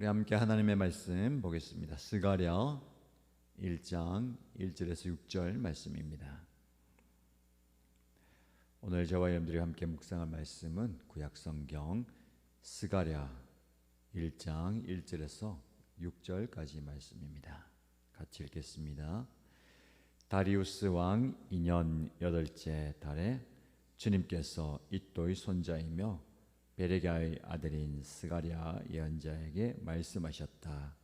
우리 함께 하나님의 말씀 보겠습니다. 스가랴 1장 1절에서 6절 말씀입니다. 오늘 저와 여러분들이 함께 묵상할 말씀은 구약성경 스가랴 1장 1절에서 6절까지 말씀입니다. 같이 읽겠습니다. 다리우스 왕 2년 8째 달에 주님께서 이또의 손자이며 베레가의 아들인 스가랴 예언자에게 말씀하셨다.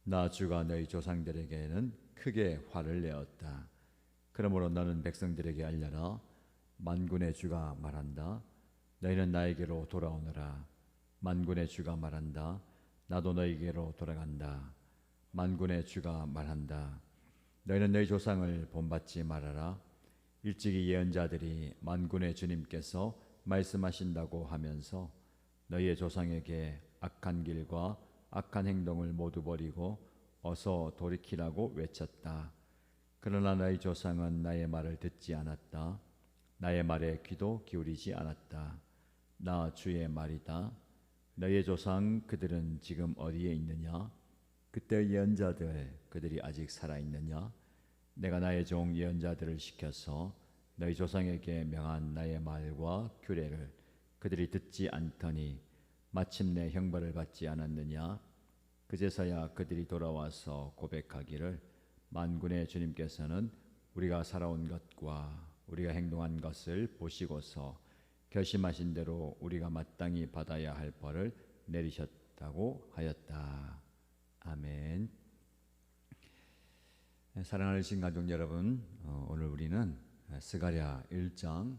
나 주가 너희 조상들에게는 크게 화를 내었다. 그러므로 너는 백성들에게 알려라. 만군의 주가 말한다. 너희는 나에게로 돌아오너라. 만군의 주가 말한다. 나도 너희에게로 돌아간다. 만군의 주가 말한다. 너희는 너희 조상을 본받지 말아라. 일찍이 예언자들이 만군의 주님께서 말씀하신다고 하면서 너희의 조상에게 악한 길과 악한 행동을 모두 버리고 어서 돌이키라고 외쳤다. 그러나 너희 조상은 나의 말을 듣지 않았다. 나의 말에 귀도 기울이지 않았다. 나 주의 말이다. 너희의 조상 그들은 지금 어디에 있느냐? 그때 예언자들 그들이 아직 살아있느냐? 내가 나의 종 예언자들을 시켜서 너희 조상에게 명한 나의 말과 규례를 그들이 듣지 않더니 마침내 형벌을 받지 않았느냐? 그제서야 그들이 돌아와서 고백하기를 만군의 주님께서는 우리가 살아온 것과 우리가 행동한 것을 보시고서 결심하신 대로 우리가 마땅히 받아야 할 벌을 내리셨다고 하였다. 아멘. 사랑하는 신가족 여러분, 오늘 우리는 스가랴 1장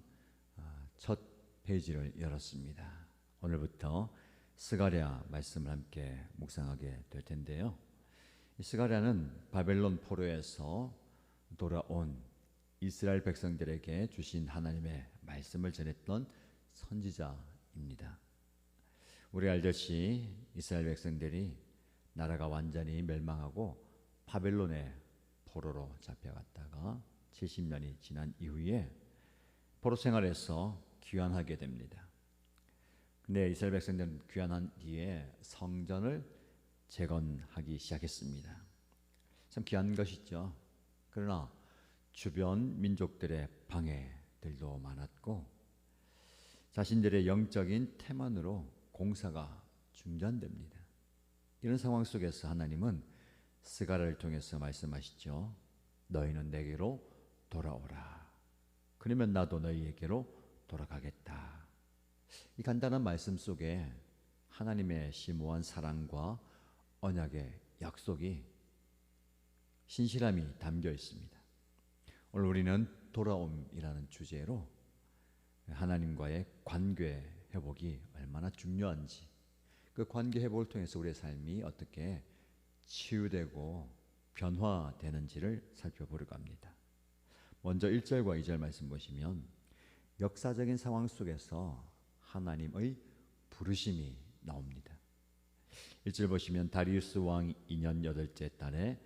첫 페이지를 열었습니다. 오늘부터 스가랴 말씀을 함께 묵상하게 될 텐데요. 이 스가랴는 바벨론 포로에서 돌아온 이스라엘 백성들에게 주신 하나님의 말씀을 전했던 선지자입니다. 우리가 알듯이 이스라엘 백성들이 나라가 완전히 멸망하고 바벨론의 포로로 잡혀갔다가 70년이 지난 이후에 포로 생활에서 귀환하게 됩니다. 근데 이스라엘 백성들은 귀환한 뒤에 성전을 재건하기 시작했습니다. 참 귀한 것이죠. 그러나 주변 민족들의 방해들도 많았고 자신들의 영적인 태만으로 공사가 중단됩니다. 이런 상황 속에서 하나님은 스가랴를 통해서 말씀하시죠. 너희는 내게로 돌아오라. 그러면 나도 너희에게로 돌아가겠다. 이 간단한 말씀 속에 하나님의 심오한 사랑과 언약의 약속이 신실함이 담겨 있습니다. 오늘 우리는 돌아옴이라는 주제로 하나님과의 관계 회복이 얼마나 중요한지, 그 관계 회복을 통해서 우리의 삶이 어떻게 치유되고 변화되는지를 살펴보려고 합니다. 먼저 1절과 2절 말씀 보시면 역사적인 상황 속에서 하나님의 부르심이 나옵니다. 1절 보시면 다리우스 왕 2년 8째 달에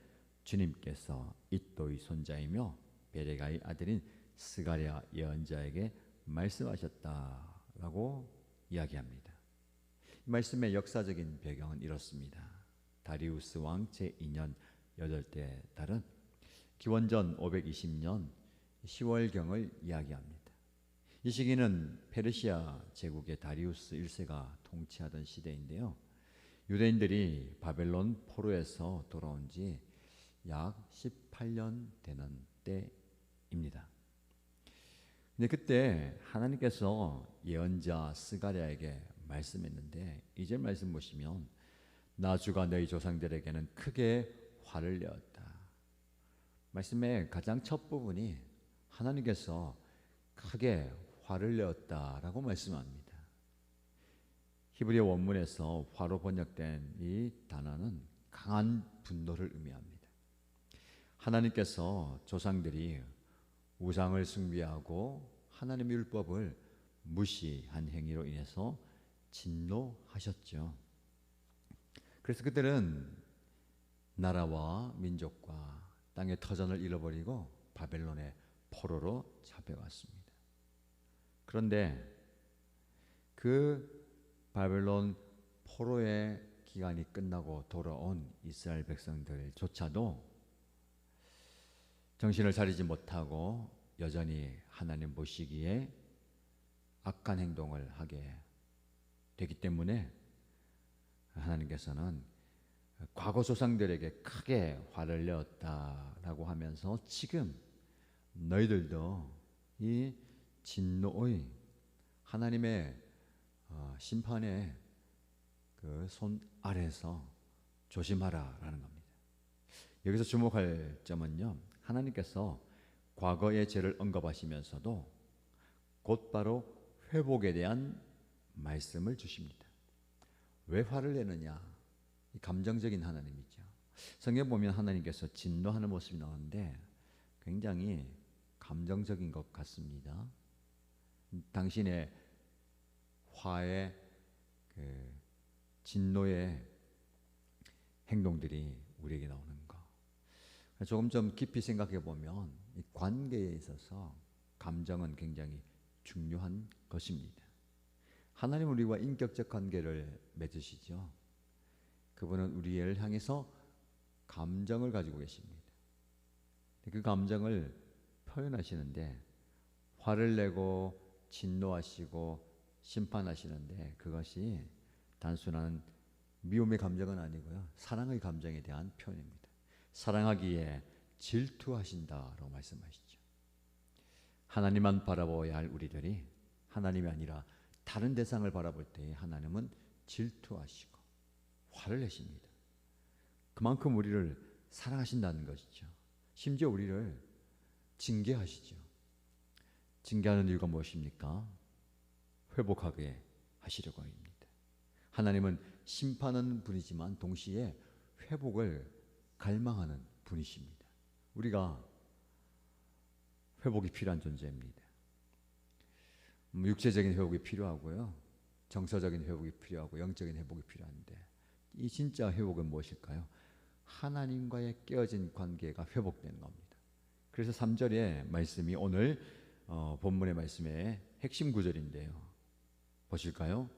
주님께서 이또의 손자이며 베레가의 아들인 스가랴 예언자에게 말씀하셨다라고 이야기합니다. 이 말씀의 역사적인 배경은 이렇습니다. 다리우스 왕 제2년 8째 달은 기원전 520년 10월경을 이야기합니다. 이 시기는 페르시아 제국의 다리우스 1세가 통치하던 시대인데요. 유대인들이 바벨론 포로에서 돌아온 지 약 18년 되는 때입니다. 근데 그때 하나님께서 예언자 스가랴에게 말씀했는데 2절 말씀 보시면 나 주가 너희 조상들에게는 크게 화를 내었다. 말씀의 가장 첫 부분이 하나님께서 크게 화를 내었다라고 말씀합니다. 히브리어 원문에서 화로 번역된 이 단어는 강한 분노를 의미합니다. 하나님께서 조상들이 우상을 숭배하고 하나님의 율법을 무시한 행위로 인해서 진노하셨죠. 그래서 그들은 나라와 민족과 땅의 터전을 잃어버리고 바벨론의 포로로 잡혀갔습니다. 그런데 그 바벨론 포로의 기간이 끝나고 돌아온 이스라엘 백성들조차도 정신을 차리지 못하고 여전히 하나님 보시기에 악한 행동을 하게 되기 때문에 하나님께서는 과거 조상들에게 크게 화를 내었다라고 하면서 지금 너희들도 이 진노의 하나님의 심판의 그 손 아래에서 조심하라라는 겁니다. 여기서 주목할 점은요, 하나님께서 과거의 죄를 언급하시면서도 곧바로 회복에 대한 말씀을 주십니다. 왜 화를 내느냐? 감정적인 하나님이죠. 성경 보면 하나님께서 진노하는 모습이 나오는데 굉장히 감정적인 것 같습니다. 당신의 화의 진노의 행동들이 우리에게 나오는 것. 조금 좀 깊이 생각해 보면 이 관계에 있어서 감정은 굉장히 중요한 것입니다. 하나님은 우리와 인격적 관계를 맺으시죠. 그분은 우리를 향해서 감정을 가지고 계십니다. 그 감정을 표현하시는데 화를 내고 진노하시고 심판하시는데 그것이 단순한 미움의 감정은 아니고요, 사랑의 감정에 대한 표현입니다. 사랑하기에 질투하신다라고 말씀하시죠. 하나님만 바라보아야 할 우리들이 하나님이 아니라 다른 대상을 바라볼 때 하나님은 질투하시고 화를 내십니다. 그만큼 우리를 사랑하신다는 것이죠. 심지어 우리를 징계하시죠. 징계하는 이유가 무엇입니까? 회복하게 하시려고 합니다. 하나님은 심판하는 분이지만 동시에 회복을 갈망하는 분이십니다. 우리가 회복이 필요한 존재입니다. 육체적인 회복이 필요하고요, 정서적인 회복이 필요하고 영적인 회복이 필요한데 이 진짜 회복은 무엇일까요? 하나님과의 깨어진 관계가 회복되는 겁니다. 그래서 3절의 말씀이 오늘 본문의 말씀의 핵심 구절인데요. 보실까요?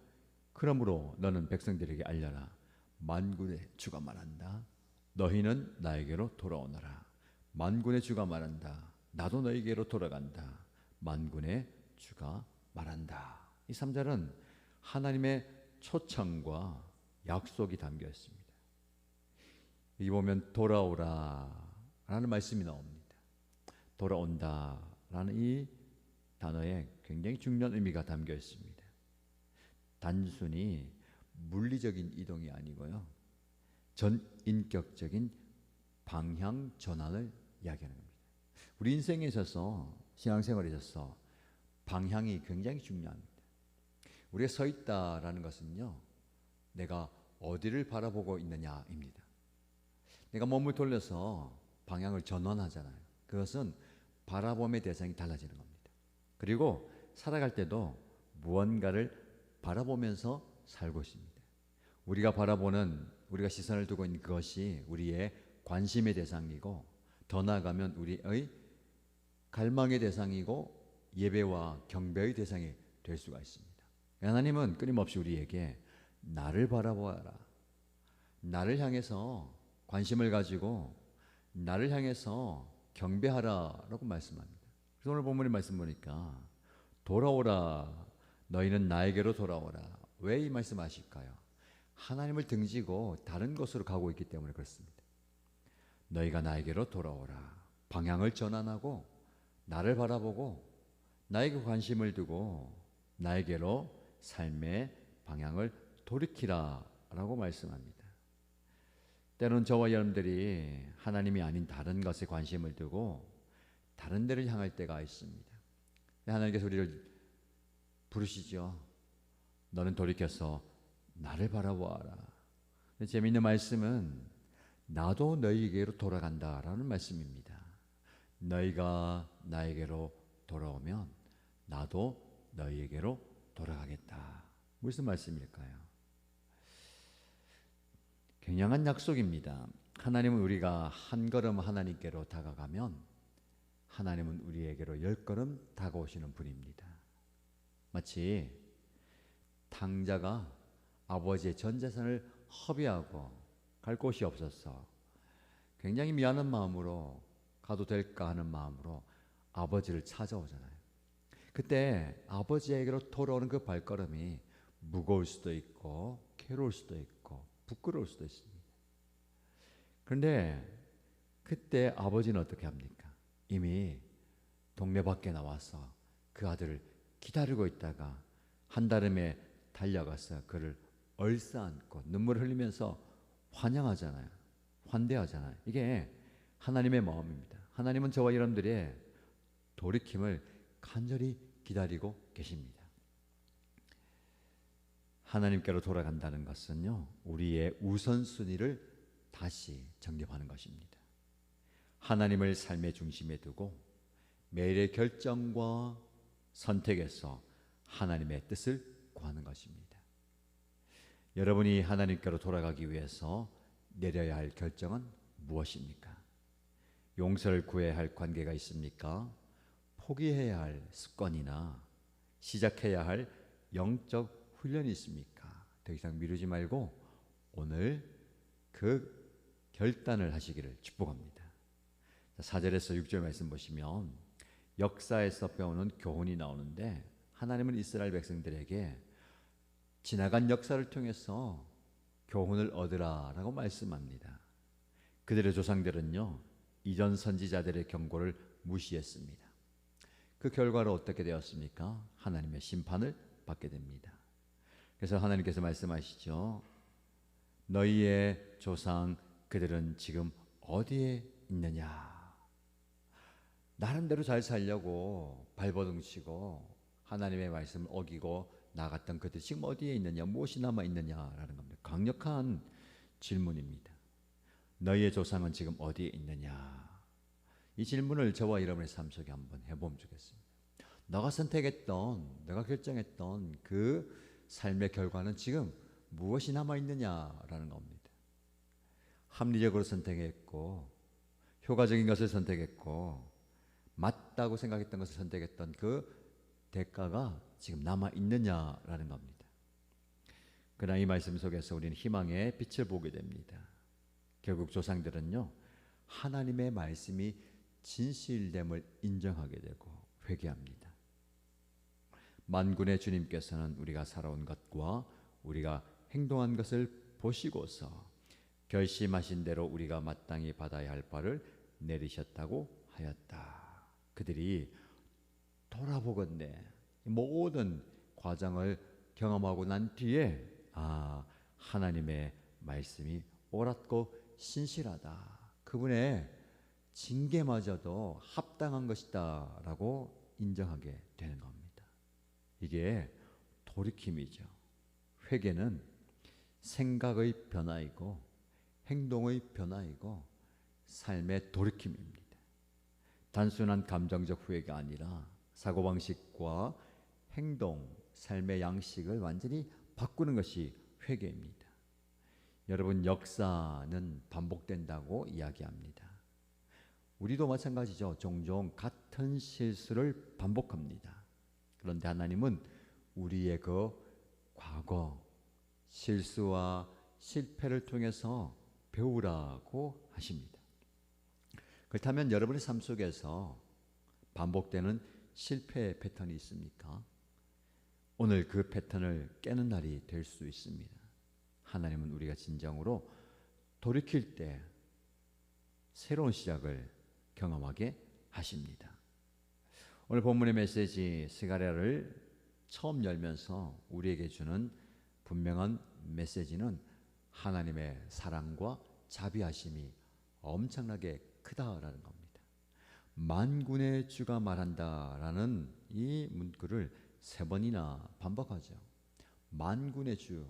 그러므로 너는 백성들에게 알려라. 만군의 주가 말한다. 너희는 나에게로 돌아오너라. 만군의 주가 말한다. 나도 너희에게로 돌아간다. 만군의 주가 말한다. 이 3절은 하나님의 초청과 약속이 담겨 있습니다. 여기 보면 돌아오라 라는 말씀이 나옵니다. 돌아온다 라는 이 단어에 굉장히 중요한 의미가 담겨 있습니다. 단순히 물리적인 이동이 아니고요, 전인격적인 방향 전환을 이야기하는 겁니다. 우리 인생에 있어서, 신앙생활에 있어서 방향이 굉장히 중요합니다. 우리가 서 있다라는 것은요, 내가 어디를 바라보고 있느냐입니다. 내가 몸을 돌려서 방향을 전환하잖아요. 그것은 바라봄의 대상이 달라지는 겁니다. 그리고 살아갈 때도 무언가를 바라보면서 살고 있습니다. 우리가 시선을 두고 있는 그것이 우리의 관심의 대상이고, 더 나아가면 우리의 갈망의 대상이고 예배와 경배의 대상이 될 수가 있습니다. 하나님은 끊임없이 우리에게 나를 바라보아라, 나를 향해서 관심을 가지고 나를 향해서 경배하라 라고 말씀합니다. 그래서 오늘 본문의 말씀 보니까 돌아오라, 너희는 나에게로 돌아오라. 왜 이 말씀 하실까요? 하나님을 등지고 다른 곳으로 가고 있기 때문에 그렇습니다. 너희가 나에게로 돌아오라. 방향을 전환하고 나를 바라보고 나에게 관심을 두고 나에게로 삶의 방향을 돌이키라 라고 말씀합니다. 때로는 저와 여러분들이 하나님이 아닌 다른 것에 관심을 두고 다른 데를 향할 때가 있습니다. 하나님께서 우리를 부르시죠. 너는 돌이켜서 나를 바라보아라. 재미있는 말씀은 나도 너희에게로 돌아간다라는 말씀입니다. 너희가 나에게로 돌아오면 나도 너희에게로 돌아가겠다. 무슨 말씀일까요? 굉장한 약속입니다. 하나님은 우리가 한 걸음 하나님께로 다가가면 하나님은 우리에게로 10걸음 다가오시는 분입니다. 마치 탕자가 아버지의 전 재산을 허비하고 갈 곳이 없어서 굉장히 미안한 마음으로 가도 될까 하는 마음으로 아버지를 찾아오잖아요. 그때 아버지에게로 돌아오는 그 발걸음이 무거울 수도 있고 괴로울 수도 있고 부끄러울 수도 있습니다. 그런데 그때 아버지는 어떻게 합니까? 이미 동네 밖에 나와서 그 아들을 기다리고 있다가 한달음에 달려가서 그를 얼싸안고 눈물을 흘리면서 환영하잖아요. 환대하잖아요. 이게 하나님의 마음입니다. 하나님은 저와 여러분들의 돌이킴을 간절히 기다리고 계십니다. 하나님께로 돌아간다는 것은요, 우리의 우선순위를 다시 정립하는 것입니다. 하나님을 삶의 중심에 두고 매일의 결정과 선택에서 하나님의 뜻을 구하는 것입니다. 여러분이 하나님께로 돌아가기 위해서 내려야 할 결정은 무엇입니까? 용서를 구해야 할 관계가 있습니까? 포기해야 할 습관이나 시작해야 할 영적 훈련이 있습니까? 더 이상 미루지 말고 오늘 그 결단을 하시기를 축복합니다. 4절에서 6절 말씀 보시면 역사에서 배우는 교훈이 나오는데 하나님은 이스라엘 백성들에게 지나간 역사를 통해서 교훈을 얻으라라고 말씀합니다. 그들의 조상들은요, 이전 선지자들의 경고를 무시했습니다. 그 결과로 어떻게 되었습니까? 하나님의 심판을 받게 됩니다. 그래서 하나님께서 말씀하시죠. 너희의 조상 그들은 지금 어디에 있느냐? 나름대로 잘 살려고 발버둥치고 하나님의 말씀을 어기고 나갔던 그들 지금 어디에 있느냐? 무엇이 남아 있느냐라는 겁니다. 강력한 질문입니다. 너희의 조상은 지금 어디에 있느냐? 이 질문을 저와 여러분의 삶 속에 한번 해보면 좋겠습니다. 너가 선택했던, 내가 결정했던 그 삶의 결과는 지금 무엇이 남아 있느냐라는 겁니다. 합리적으로 선택했고 효과적인 것을 선택했고 맞다고 생각했던 것을 선택했던 그 대가가 지금 남아 있느냐라는 겁니다. 그러나 이 말씀 속에서 우리는 희망의 빛을 보게 됩니다. 결국 조상들은요, 하나님의 말씀이 진실됨을 인정하게 되고 회개합니다. 만군의 주님께서는 우리가 살아온 것과 우리가 행동한 것을 보시고서 결심하신 대로 우리가 마땅히 받아야 할 바를 내리셨다고 하였다. 그들이 돌아보건대 모든 과정을 경험하고 난 뒤에 하나님의 말씀이 옳았고 신실하다. 그분의 징계마저도 합당한 것이다 라고 인정하게 되는 겁니다. 이게 돌이킴이죠. 회개는 생각의 변화이고 행동의 변화이고 삶의 돌이킴입니다. 단순한 감정적 후회가 아니라 사고방식과 행동, 삶의 양식을 완전히 바꾸는 것이 회개입니다. 여러분, 역사는 반복된다고 이야기합니다. 우리도 마찬가지죠. 종종 같은 실수를 반복합니다. 그런데 하나님은 우리의 그 과거 실수와 실패를 통해서 배우라고 하십니다. 그렇다면 여러분의 삶 속에서 반복되는 실패 패턴이 있습니까? 오늘 그 패턴을 깨는 날이 될 수 있습니다. 하나님은 우리가 진정으로 돌이킬 때 새로운 시작을 경험하게 하십니다. 오늘 본문의 메시지 스가랴를 처음 열면서 우리에게 주는 분명한 메시지는 하나님의 사랑과 자비하심이 엄청나게 크다라는 겁니다. 만군의 주가 말한다라는 이 문구를 3번이나 반복하죠. 만군의 주,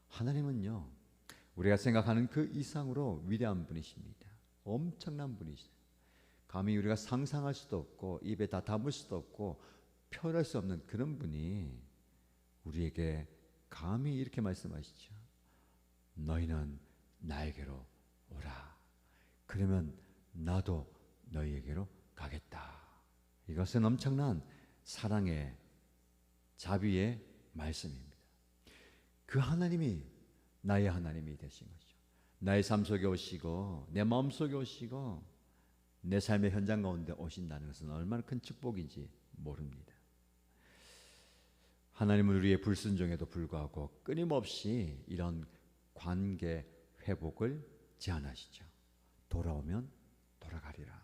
하나님은요, 우리가 생각하는 그 이상으로 위대한 분이십니다. 엄청난 분이시죠. 감히 우리가 상상할 수도 없고 입에 다 담을 수도 없고 표현할 수 없는 그런 분이 우리에게 감히 이렇게 말씀하시죠. 너희는 나에게로 오라. 그러면 나도 너희에게로 가겠다. 이것은 엄청난 사랑의 자비의 말씀입니다. 그 하나님이 나의 하나님이 되신 거죠. 나의 삶 속에 오시고 내 마음 속에 오시고 내 삶의 현장 가운데 오신다는 것은 얼마나 큰 축복인지 모릅니다. 하나님은 우리의 불순종에도 불구하고 끊임없이 이런 관계 회복을 제안하시죠. 돌아오면 돌아가리라.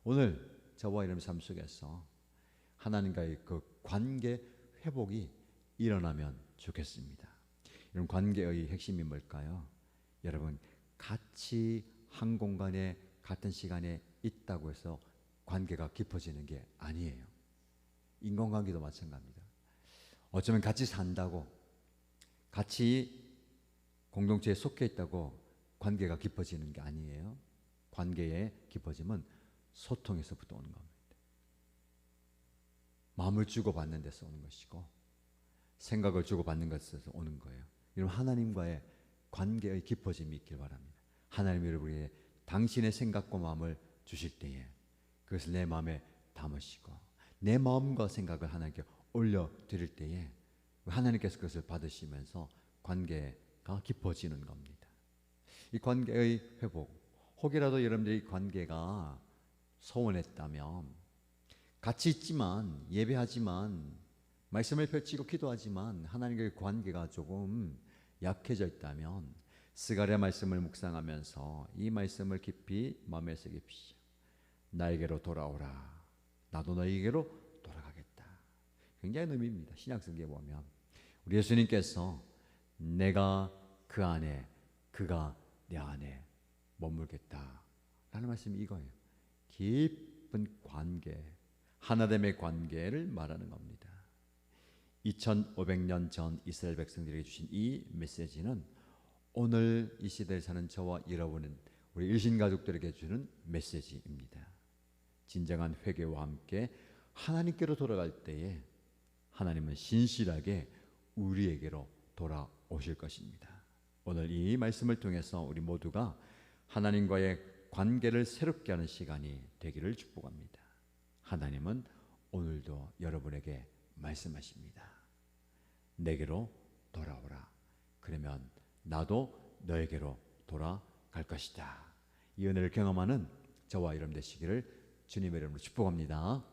오늘 저와 여러분 삶 속에서 하나님과의 그 관계 회복이 일어나면 좋겠습니다. 이런 관계의 핵심이 뭘까요? 여러분, 같이 한 공간에 같은 시간에 있다고 해서 관계가 깊어지는 게 아니에요. 인간관계도 마찬가지입니다. 어쩌면 같이 산다고, 같이 공동체에 속해 있다고 관계가 깊어지는 게 아니에요. 관계의 깊어짐은 소통에서부터 오는 겁니다. 마음을 주고받는 데서 오는 것이고 생각을 주고받는 것에서 오는 거예요. 여러분, 하나님과의 관계의 깊어짐이 있길 바랍니다. 하나님이 우리에게 당신의 생각과 마음을 주실 때에 그것을 내 마음에 담으시고 내 마음과 생각을 하나님께 올려드릴 때에 하나님께서 그것을 받으시면서 관계가 깊어지는 겁니다. 이 관계의 회복, 혹이라도 여러분들이 관계가 소원했다면 같이 있지만 예배하지만 말씀을 펼치고 기도하지만 하나님과의 관계가 조금 약해져 있다면 스가랴 말씀을 묵상하면서 이 말씀을 깊이 마음에 새깁시오. 나에게로 돌아오라. 나도 너에게로 돌아가겠다. 굉장히 의미입니다. 신약성경에 보면 우리 예수님께서 내가 그 안에 그가 내 안에 머물겠다 라는 말씀이 이거예요. 깊은 관계, 하나됨의 관계를 말하는 겁니다. 2500년 전 이스라엘 백성들에게 주신 이 메시지는 오늘 이 시대에 사는 저와 여러분은 우리 일신가족들에게 주는 메시지입니다. 진정한 회개와 함께 하나님께로 돌아갈 때에 하나님은 신실하게 우리에게로 돌아오실 것입니다. 오늘 이 말씀을 통해서 우리 모두가 하나님과의 관계를 새롭게 하는 시간이 되기를 축복합니다. 하나님은 오늘도 여러분에게 말씀하십니다. 내게로 돌아오라. 그러면 나도 너에게로 돌아갈 것이다. 이 은혜를 경험하는 저와 여러분 되시기를 주님의 이름으로 축복합니다.